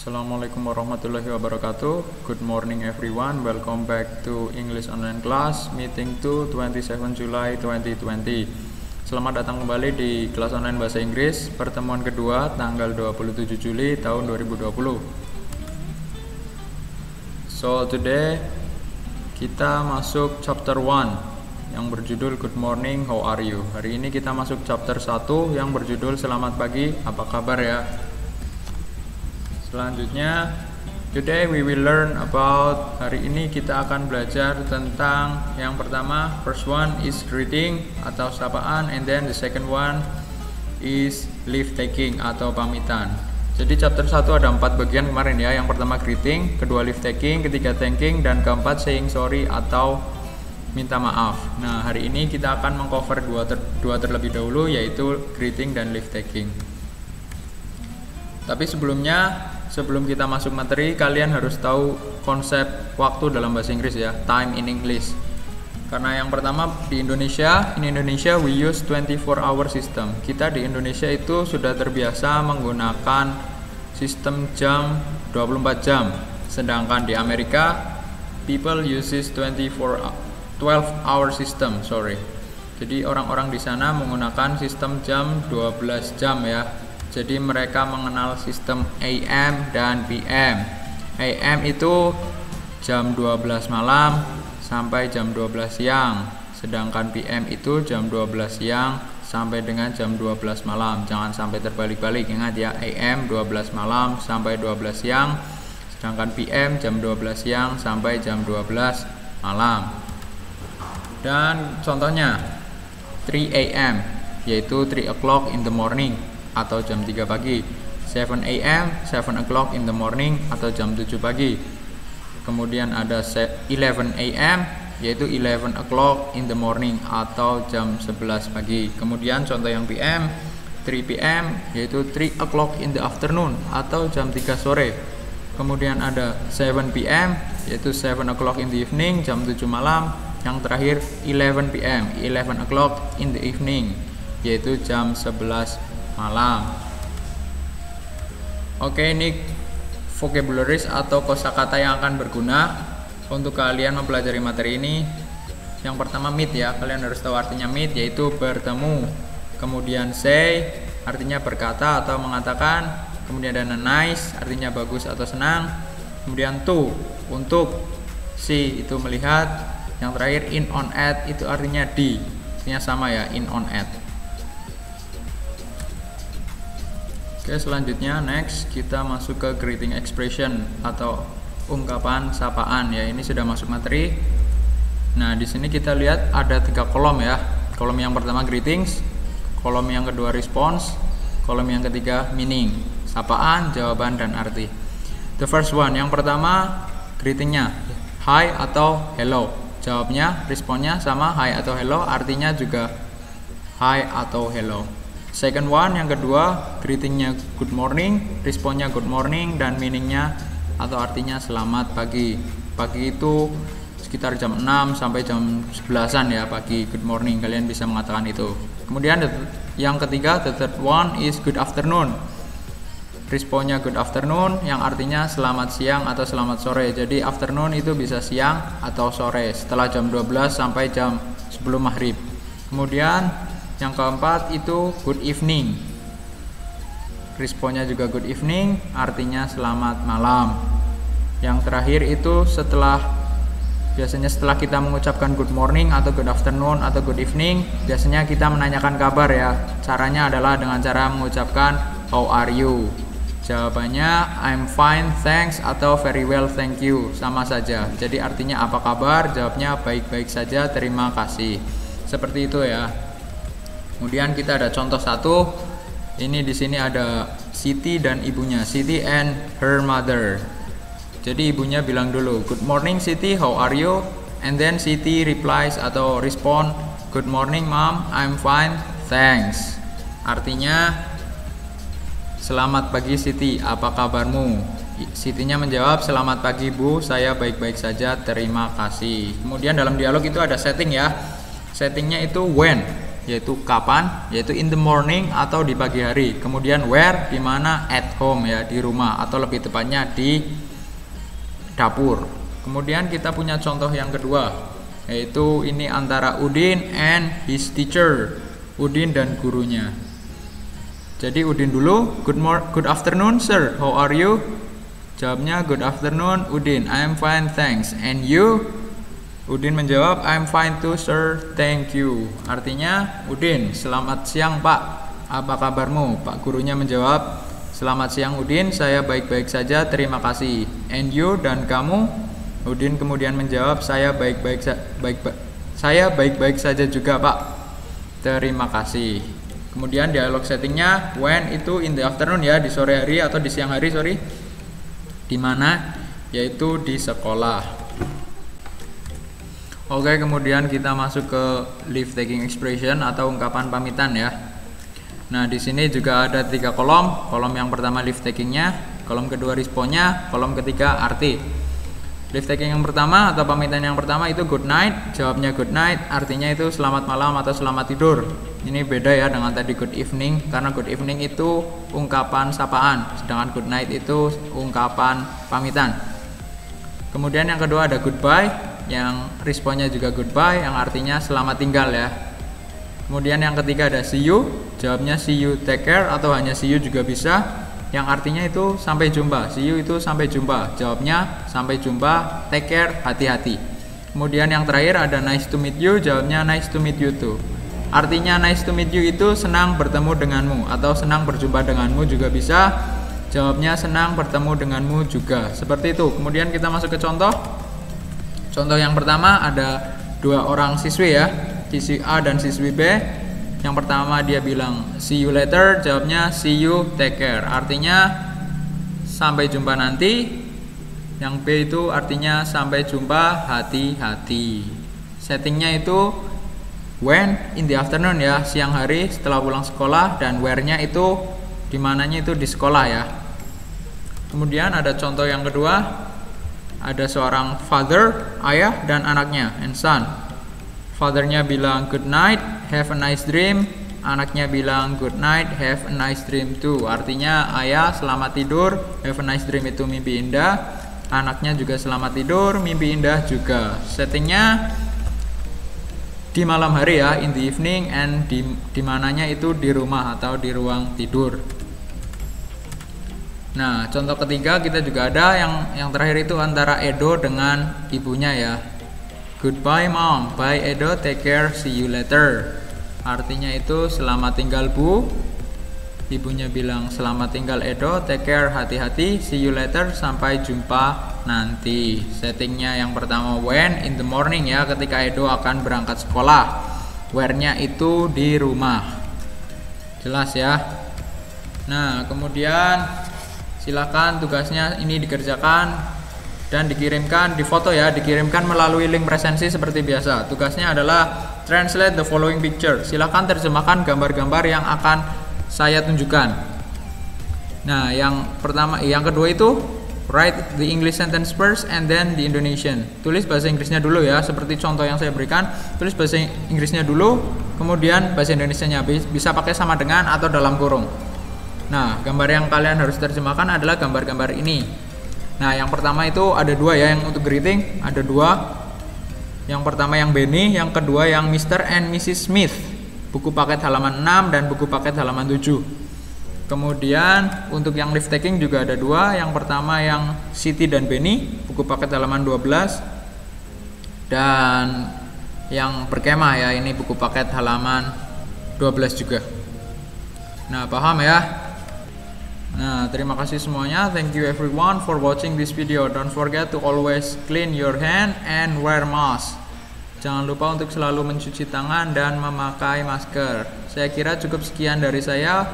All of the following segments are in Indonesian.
Assalamualaikum warahmatullahi wabarakatuh. Good morning everyone. Welcome back to English Online Class Meeting to 27 July 2020. Selamat datang kembali di kelas online bahasa Inggris pertemuan kedua tanggal 27 Juli tahun 2020. So today kita masuk chapter 1 yang berjudul Good morning, how are you? Hari ini kita masuk chapter 1 yang berjudul Selamat pagi, apa kabar ya? Selanjutnya, today we will learn about, hari ini kita akan belajar tentang yang pertama, first one is greeting atau sapaan, and then the second one is leave taking atau pamitan. Jadi chapter 1 ada 4 bagian kemarin ya. Yang pertama greeting, kedua leave taking, ketiga thanking, dan keempat saying sorry atau minta maaf. Nah, hari ini kita akan mengcover dua terlebih dahulu, yaitu greeting dan leave taking. Tapi sebelum kita masuk materi, kalian harus tahu konsep waktu dalam bahasa Inggris ya, time in English. Karena yang pertama in Indonesia we use 24-hour system. Kita di Indonesia itu sudah terbiasa menggunakan sistem jam 24 jam. Sedangkan di Amerika people uses 12-hour system, Jadi orang-orang di sana menggunakan sistem jam 12 jam ya. Jadi mereka mengenal sistem AM dan PM. AM itu jam 12 malam sampai jam 12 siang. Sedangkan PM itu jam 12 siang sampai dengan jam 12 malam. Jangan sampai terbalik-balik, ingat ya, AM 12 malam sampai 12 siang. Sedangkan PM jam 12 siang sampai jam 12 malam. Dan contohnya 3 AM yaitu 3 o'clock in the morning atau jam 3 pagi, 7 AM, 7 o'clock in the morning atau jam 7 pagi. Kemudian ada 11 AM yaitu 11 o'clock in the morning atau jam 11 pagi. Kemudian contoh yang PM, 3 PM yaitu 3 o'clock in the afternoon atau jam 3 sore. Kemudian ada 7 PM yaitu 7 o'clock in the evening, jam 7 malam. Yang terakhir 11 PM, 11 o'clock in the evening yaitu jam 11 malam. Oke, ini vocabularies atau kosakata yang akan berguna untuk kalian mempelajari materi ini. Yang pertama meet ya, kalian harus tahu artinya meet, yaitu bertemu. Kemudian say artinya berkata atau mengatakan. Kemudian ada nice artinya bagus atau senang. Kemudian to untuk, see itu melihat. Yang terakhir in, on, at itu artinya di, artinya sama ya, in, on, at. Oke, selanjutnya next kita masuk ke greeting expression atau ungkapan sapaan ya. Ini sudah masuk materi. Nah, di sini kita lihat ada 3 kolom ya. Kolom yang pertama greetings, kolom yang kedua response, kolom yang ketiga meaning, sapaan, jawaban, dan arti. The first one, yang pertama greetingnya hi atau hello. Jawabnya, responnya sama hi atau hello, artinya juga hi atau hello. Second one, yang kedua, greetingnya good morning, responnya good morning, dan meaningnya atau artinya selamat pagi. Pagi itu sekitar jam 6 sampai jam 11-an ya, pagi, good morning, kalian bisa mengatakan itu. Kemudian yang ketiga, the third one is good afternoon. Responnya good afternoon, yang artinya selamat siang atau selamat sore. Jadi afternoon itu bisa siang atau sore, setelah jam 12 sampai jam sebelum maghrib. Kemudian yang keempat itu good evening. Responnya juga good evening, artinya selamat malam. Yang terakhir itu biasanya setelah kita mengucapkan good morning atau good afternoon atau good evening, biasanya kita menanyakan kabar ya. Caranya adalah dengan cara mengucapkan how are you. Jawabannya I'm fine, thanks atau very well, thank you. Sama saja. Jadi artinya apa kabar? Jawabnya baik-baik saja, terima kasih. Seperti itu ya. Kemudian kita ada contoh 1. Ini di sini ada Siti dan ibunya, Siti and her mother. Jadi ibunya bilang dulu, good morning Siti, how are you? And then Siti replies atau respond, good morning mom, I'm fine, thanks. Artinya, selamat pagi Siti, apa kabarmu? Sitinya menjawab, selamat pagi bu, saya baik-baik saja, terima kasih. Kemudian dalam dialog itu ada setting ya. Settingnya itu when. yaitu kapan, yaitu in the morning atau di pagi hari. Kemudian where, di mana, at home ya, di rumah atau lebih tepatnya di dapur. Kemudian kita punya contoh yang kedua, yaitu ini antara Udin and his teacher, Udin dan gurunya. Jadi Udin dulu, good afternoon sir, how are you? Jawabnya good afternoon Udin, I am fine thanks, and you? Udin menjawab, I'm fine too sir, thank you. Artinya, Udin, selamat siang pak, apa kabarmu? Pak gurunya menjawab, selamat siang Udin, saya baik-baik saja, terima kasih. And you, dan kamu? Udin kemudian menjawab, saya baik-baik saja juga pak, terima kasih. Kemudian dialog settingnya, when itu in the afternoon ya, di sore hari atau di siang hari, di mana? Yaitu di sekolah. Oke, kemudian kita masuk ke leave taking expression atau ungkapan pamitan ya. Nah, di sini juga ada 3 kolom. Kolom yang pertama leave takingnya, kolom kedua responnya, kolom ketiga arti. Leave taking yang pertama atau pamitan yang pertama itu good night. Jawabnya good night, artinya itu selamat malam atau selamat tidur. Ini beda ya dengan tadi good evening, karena good evening itu ungkapan sapaan, sedangkan good night itu ungkapan pamitan. Kemudian yang kedua ada goodbye, yang responnya juga goodbye, yang artinya selamat tinggal ya. Kemudian yang ketiga ada see you, jawabnya see you take care atau hanya see you juga bisa, yang artinya itu sampai jumpa. See you itu sampai jumpa, jawabnya sampai jumpa, take care, hati-hati. Kemudian yang terakhir ada nice to meet you, jawabnya nice to meet you too. Artinya nice to meet you itu senang bertemu denganmu atau senang berjumpa denganmu juga bisa, jawabnya senang bertemu denganmu juga. Seperti itu. Kemudian kita masuk ke contoh. Contoh yang pertama ada 2 orang siswi ya, siswi A dan siswi B. Yang pertama dia bilang see you later, jawabnya see you take care, artinya sampai jumpa nanti. Yang B itu artinya sampai jumpa, hati-hati. Settingnya itu when in the afternoon ya, siang hari setelah pulang sekolah, dan where-nya itu dimananya itu di sekolah ya. Kemudian ada contoh yang kedua. Ada seorang father, ayah dan anaknya, and son. Fathernya bilang good night, have a nice dream. Anaknya bilang good night, have a nice dream too. Artinya ayah selamat tidur, have a nice dream itu mimpi indah. Anaknya juga selamat tidur, mimpi indah juga. Settingnya di malam hari ya, in the evening, and di mananya itu di rumah atau di ruang tidur. Nah, contoh ketiga kita juga ada yang terakhir itu antara Edo dengan ibunya ya. Goodbye mom, bye Edo, take care, see you later. Artinya itu selamat tinggal bu. Ibunya bilang selamat tinggal Edo, take care, hati-hati, see you later, sampai jumpa nanti. Settingnya yang pertama when in the morning ya, ketika Edo akan berangkat sekolah. Where-nya itu di rumah. Jelas ya. Nah, kemudian silakan tugasnya ini dikerjakan dan dikirimkan di foto ya, dikirimkan melalui link presensi seperti biasa. Tugasnya adalah translate the following picture. Silakan terjemahkan gambar-gambar yang akan saya tunjukkan. Nah, yang kedua itu write the English sentence first and then the Indonesian. Tulis bahasa Inggrisnya dulu ya, seperti contoh yang saya berikan. Tulis bahasa Inggrisnya dulu, kemudian bahasa Indonesianya, bisa pakai sama dengan atau dalam kurung. Nah, gambar yang kalian harus terjemahkan adalah gambar-gambar ini. Nah, yang pertama itu ada 2 ya, yang untuk greeting ada 2. Yang pertama yang Benny, yang kedua yang Mr. and Mrs. Smith. Buku paket halaman 6 dan buku paket halaman 7. Kemudian untuk yang leave taking juga ada 2. Yang pertama yang Siti dan Benny, buku paket halaman 12. Dan yang berkemah ya, ini buku paket halaman 12 juga. Nah, paham ya? Nah, terima kasih semuanya. Thank you everyone for watching this video. Don't forget to always clean your hand and wear mask. Jangan lupa untuk selalu mencuci tangan dan memakai masker. Saya kira cukup sekian dari saya.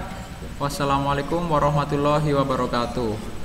Wassalamualaikum warahmatullahi wabarakatuh.